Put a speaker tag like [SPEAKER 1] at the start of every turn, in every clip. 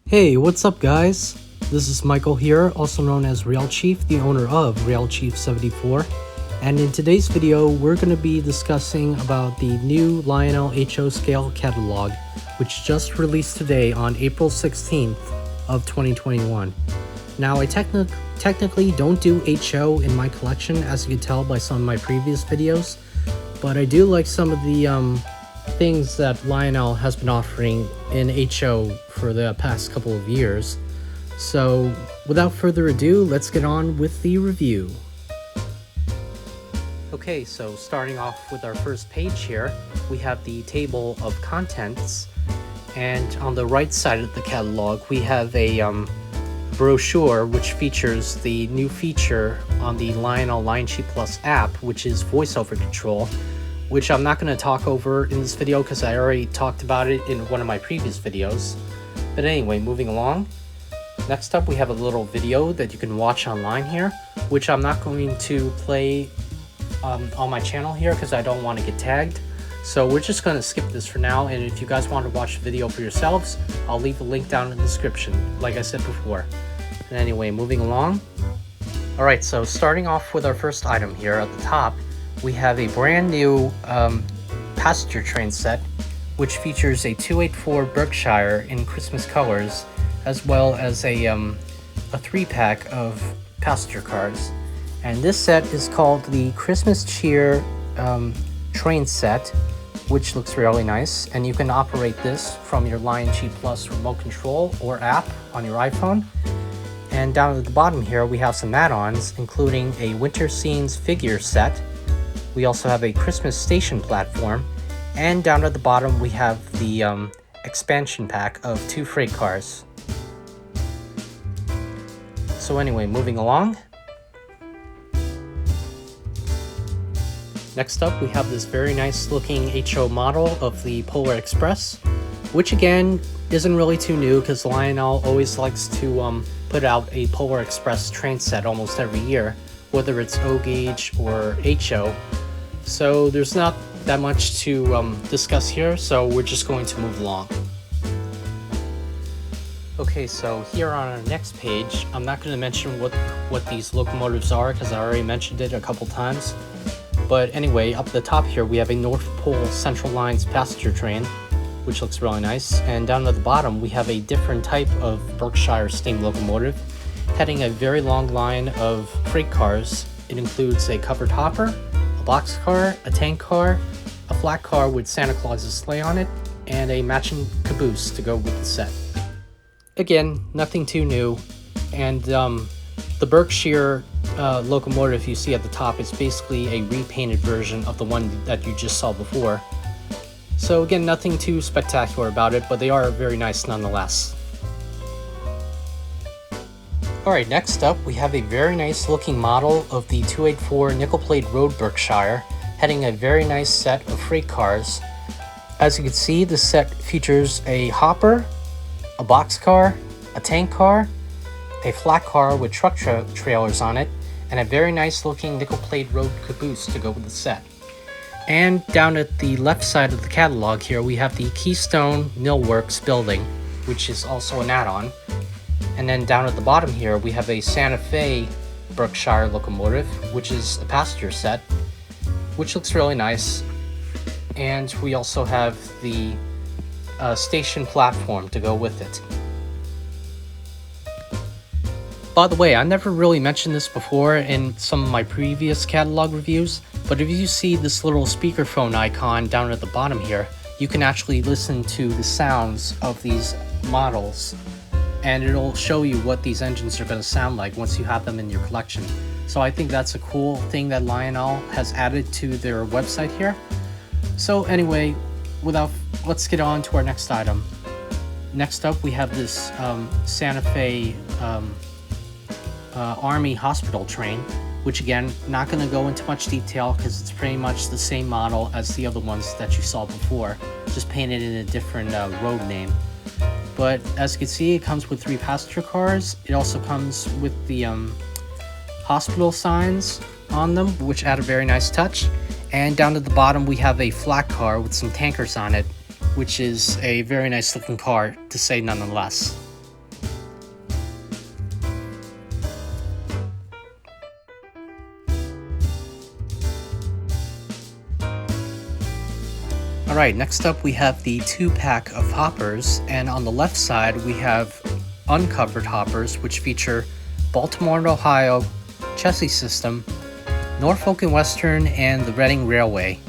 [SPEAKER 1] Hey, what's up guys? This is Michael here, also known as Real Chief, the owner of Real Chief 74. And in today's video, we're going to be discussing about the new Lionel HO scale catalog, which just released today on April 16th of 2021. Now, I technically don't do HO in my collection, as you can tell by some of my previous videos, but I do like some of the things that Lionel has been offering in HO for the past couple of years. So without further ado, let's get on with the review. Okay, so starting off with our first page here, we have the table of contents, and on the right side of the catalog we have a brochure which features the new feature on the Lionel Lionsheet Plus app, which is voiceover control, which I'm not going to talk over in this video because I already talked about it in one of my previous videos. But anyway, moving along. Next up, we have a little video that you can watch online here, which I'm not going to play on my channel here because I don't want to get tagged. So we're just going to skip this for now, and if you guys want to watch the video for yourselves, I'll leave a link down in the description, like I said before. And anyway, moving along. Alright, so starting off with our first item here at the top, we have a brand new passenger train set, which features a 284 Berkshire in Christmas colors, as well as a 3-pack of passenger cars. And this set is called the Christmas Cheer train set, which looks really nice. And you can operate this from your Lionsheet Plus remote control or app on your iPhone. And down at the bottom here, we have some add-ons, including a Winter Scenes figure set. We also have a Christmas station platform, and down at the bottom we have the expansion pack of 2 freight cars. So anyway, moving along. Next up, we have this very nice looking HO model of the Polar Express, which again isn't really too new because Lionel always likes to put out a Polar Express train set almost every year, whether it's O-Gauge or HO. So there's not that much to discuss here, so we're just going to move along. Okay, so here on our next page, I'm not going to mention what these locomotives are because I already mentioned it a couple times. But anyway, up at the top here we have a North Pole Central Lines passenger train, which looks really nice. And down at the bottom we have a different type of Berkshire steam locomotive, heading a very long line of freight cars. It includes a covered hopper, boxcar, a tank car, a flat car with Santa Claus's sleigh on it, and a matching caboose to go with the set. Again, nothing too new, and the Berkshire locomotive you see at the top is basically a repainted version of the one that you just saw before. So again, nothing too spectacular about it, but they are very nice nonetheless. Alright, next up we have a very nice looking model of the 284 nickel-plate road Berkshire, heading a very nice set of freight cars. As you can see, the set features a hopper, a boxcar, a tank car, a flat car with truck trailers on it, and a very nice looking nickel-plate road caboose to go with the set. And down at the left side of the catalog here we have the Keystone Millworks building, which is also an add-on. And then down at the bottom here, we have a Santa Fe Berkshire locomotive, which is a passenger set, which looks really nice. And we also have the station platform to go with it. By the way, I never really mentioned this before in some of my previous catalog reviews, but if you see this little speakerphone icon down at the bottom here, you can actually listen to the sounds of these models, and it'll show you what these engines are going to sound like once you have them in your collection. So I think that's a cool thing that Lionel has added to their website here. So anyway, let's get on to our next item. Next up we have this Santa Fe Army hospital train, which again, not going to go into much detail because it's pretty much the same model as the other ones that you saw before, just painted in a different road name. But as you can see, it comes with 3 passenger cars. It also comes with the hospital signs on them, which add a very nice touch. And down at the bottom, we have a flat car with some tankers on it, which is a very nice looking car to say nonetheless. Alright, next up we have the 2-pack of hoppers, and on the left side we have uncovered hoppers which feature Baltimore and Ohio, chassis system, Norfolk and Western, and the Reading Railway.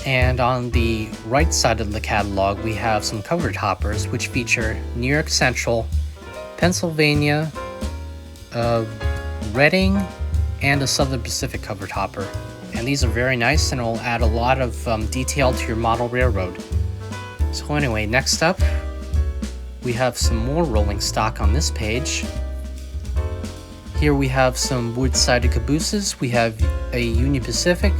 [SPEAKER 1] And on the right side of the catalog we have some covered hoppers which feature New York Central, Pennsylvania, Reading, and a Southern Pacific covered hopper. And these are very nice and will add a lot of detail to your model railroad. So anyway, next up we have some more rolling stock on this page. Here we have some wood-sided cabooses. We have a Union Pacific.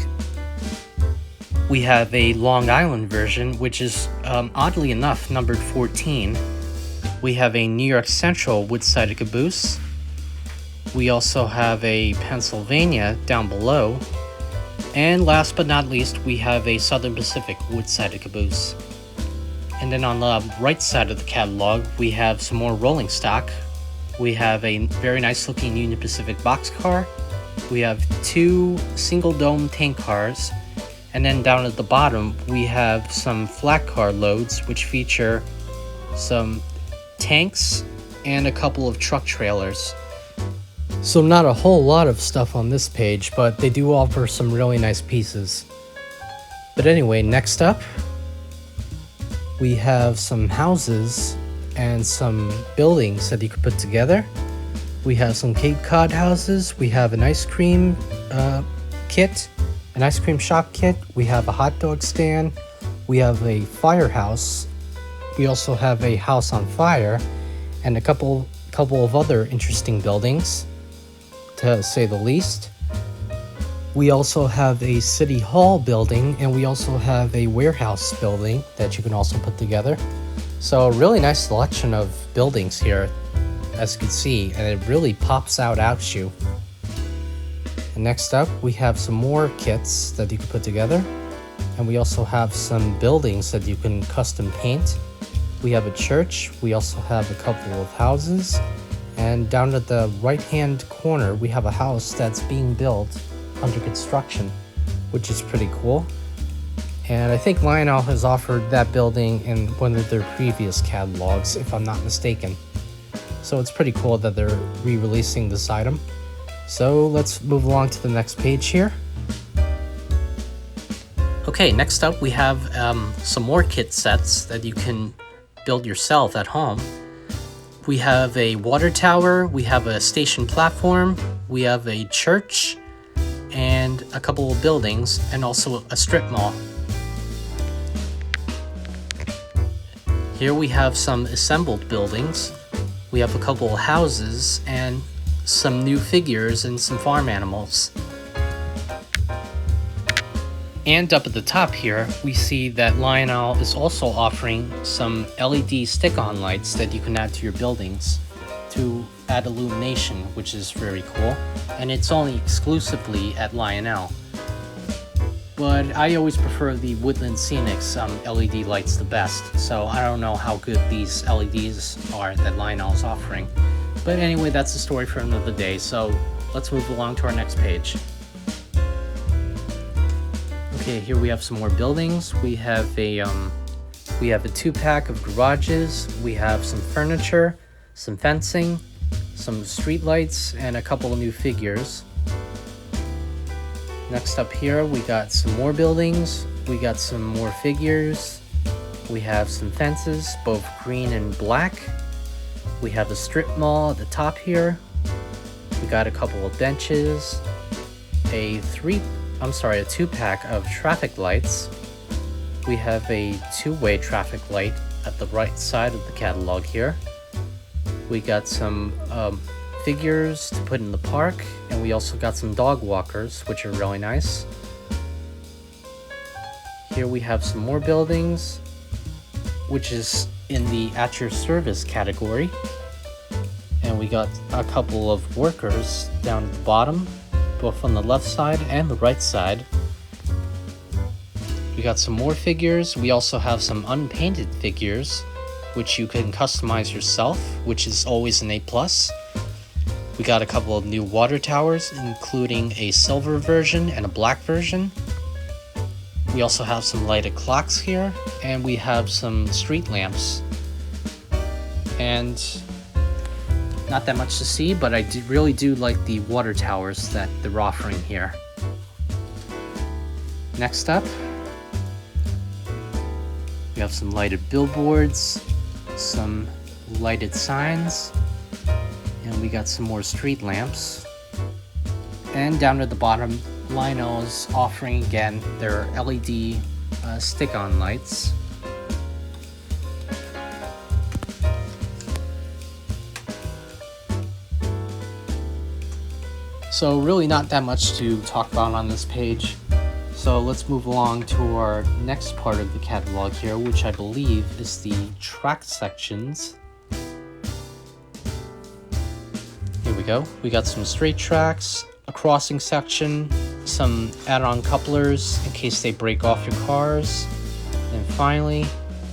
[SPEAKER 1] We have a Long Island version, which is oddly enough numbered 14. We have a New York Central wood-sided caboose. We also have a Pennsylvania down below. And last but not least, we have a Southern Pacific wood-sided caboose. And then on the right side of the catalog, we have some more rolling stock. We have a very nice looking Union Pacific boxcar. We have 2 single dome tank cars. And then down at the bottom, we have some flat car loads, which feature some tanks and a couple of truck trailers. So not a whole lot of stuff on this page, but they do offer some really nice pieces. But anyway, next up, we have some houses and some buildings that you could put together. We have some Cape Cod houses. We have an ice cream kit, an ice cream shop kit. We have a hot dog stand. We have a firehouse. We also have a house on fire, and a couple of other interesting buildings, to say the least. We also have a city hall building, and we also have a warehouse building that you can also put together. So a really nice selection of buildings here, as you can see, and it really pops out at you. And next up, we have some more kits that you can put together, and we also have some buildings that you can custom paint. We have a church. We also have a couple of houses. And down at the right-hand corner, we have a house that's being built under construction, which is pretty cool. And I think Lionel has offered that building in one of their previous catalogs, if I'm not mistaken. So it's pretty cool that they're re-releasing this item. So let's move along to the next page here. Okay, next up we have some more kit sets that you can build yourself at home. We have a water tower, we have a station platform, we have a church, and a couple of buildings, and also a strip mall. Here we have some assembled buildings. We have a couple of houses and some new figures and some farm animals. And up at the top here, we see that Lionel is also offering some LED stick-on lights that you can add to your buildings to add illumination, which is very cool. And it's only exclusively at Lionel. But I always prefer the Woodland Scenics LED lights the best, so I don't know how good these LEDs are that Lionel is offering. But anyway, that's the story for another day, so let's move along to our next page. Okay, here we have some more buildings. We have a 2-pack of garages. We have some furniture, some fencing, some street lights, and a couple of new figures. Next up here, we got some more buildings. We got some more figures. We have some fences, both green and black. We have a strip mall at the top here. We got a couple of benches, a 2-pack of traffic lights. We have a 2-way traffic light at the right side of the catalog here. We got some figures to put in the park, and we also got some dog walkers, which are really nice. Here we have some more buildings, which is in the at your service category. And we got a couple of workers down at the bottom, both on the left side and the right side. We got some more figures. We also have some unpainted figures, which you can customize yourself, which is always an A+. We got a couple of new water towers, including a silver version and a black version. We also have some lighted clocks here, and we have some street lamps. And not that much to see, but I really do like the water towers that they're offering here. Next up, we have some lighted billboards, some lighted signs, and we got some more street lamps. And down at the bottom, Lionel is offering again their LED stick-on lights. So really not that much to talk about on this page. So let's move along to our next part of the catalog here, which I believe is the track sections. Here we go. We got some straight tracks, a crossing section, some add-on couplers in case they break off your cars, and finally,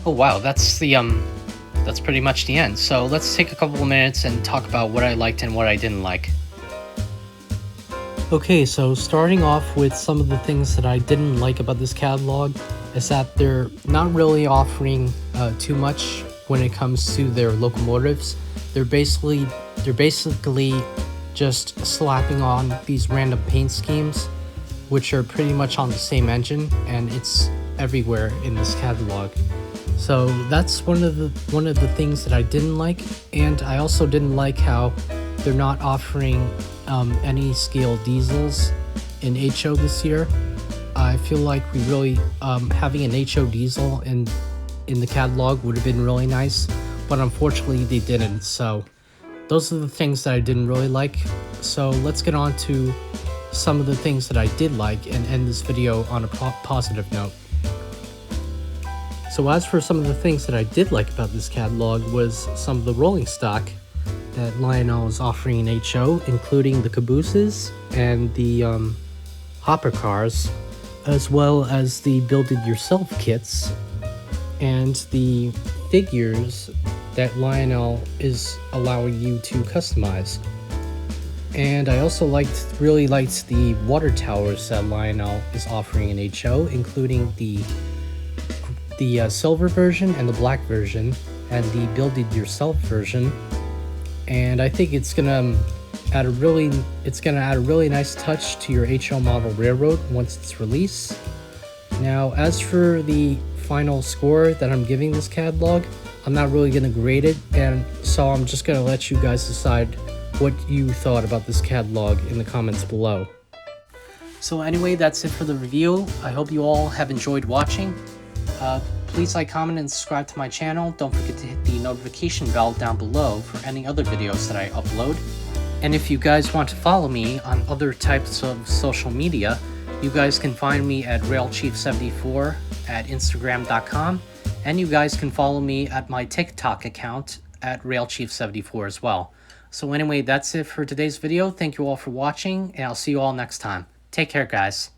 [SPEAKER 1] oh wow, that's pretty much the end. So let's take a couple of minutes and talk about what I liked and what I didn't like. Okay, so starting off with some of the things that I didn't like about this catalog is that they're not really offering too much when it comes to their locomotives. They're basically just slapping on these random paint schemes, which are pretty much on the same engine, and it's everywhere in this catalog. So that's one of the things that I didn't like, and I also didn't like how they're not offering any scale diesels in HO this year. I feel like we really having an HO diesel in the catalog would have been really nice, but unfortunately they didn't. So those are the things that I didn't really like. So let's get on to some of the things that I did like and end this video on a positive note. So as for some of the things that I did like about this catalog was some of the rolling stock that Lionel is offering in HO, including the cabooses and the hopper cars, as well as the build-it-yourself kits and the figures that Lionel is allowing you to customize. And I also really liked the water towers that Lionel is offering in HO, including the silver version and the black version and the build-it-yourself version. And I think it's gonna add a really nice touch to your HO model railroad once it's released. Now, as for the final score that I'm giving this catalog, I'm not really gonna grade it, and so I'm just gonna let you guys decide what you thought about this catalog in the comments below. So anyway, that's it for the review. I hope you all have enjoyed watching. Please like, comment, and subscribe to my channel. Don't forget to hit the notification bell down below for any other videos that I upload. And if you guys want to follow me on other types of social media, you guys can find me at railchief74 at instagram.com, and you guys can follow me at my TikTok account at railchief74 as well. So anyway, that's it for today's video. Thank you all for watching, and I'll see you all next time. Take care, guys.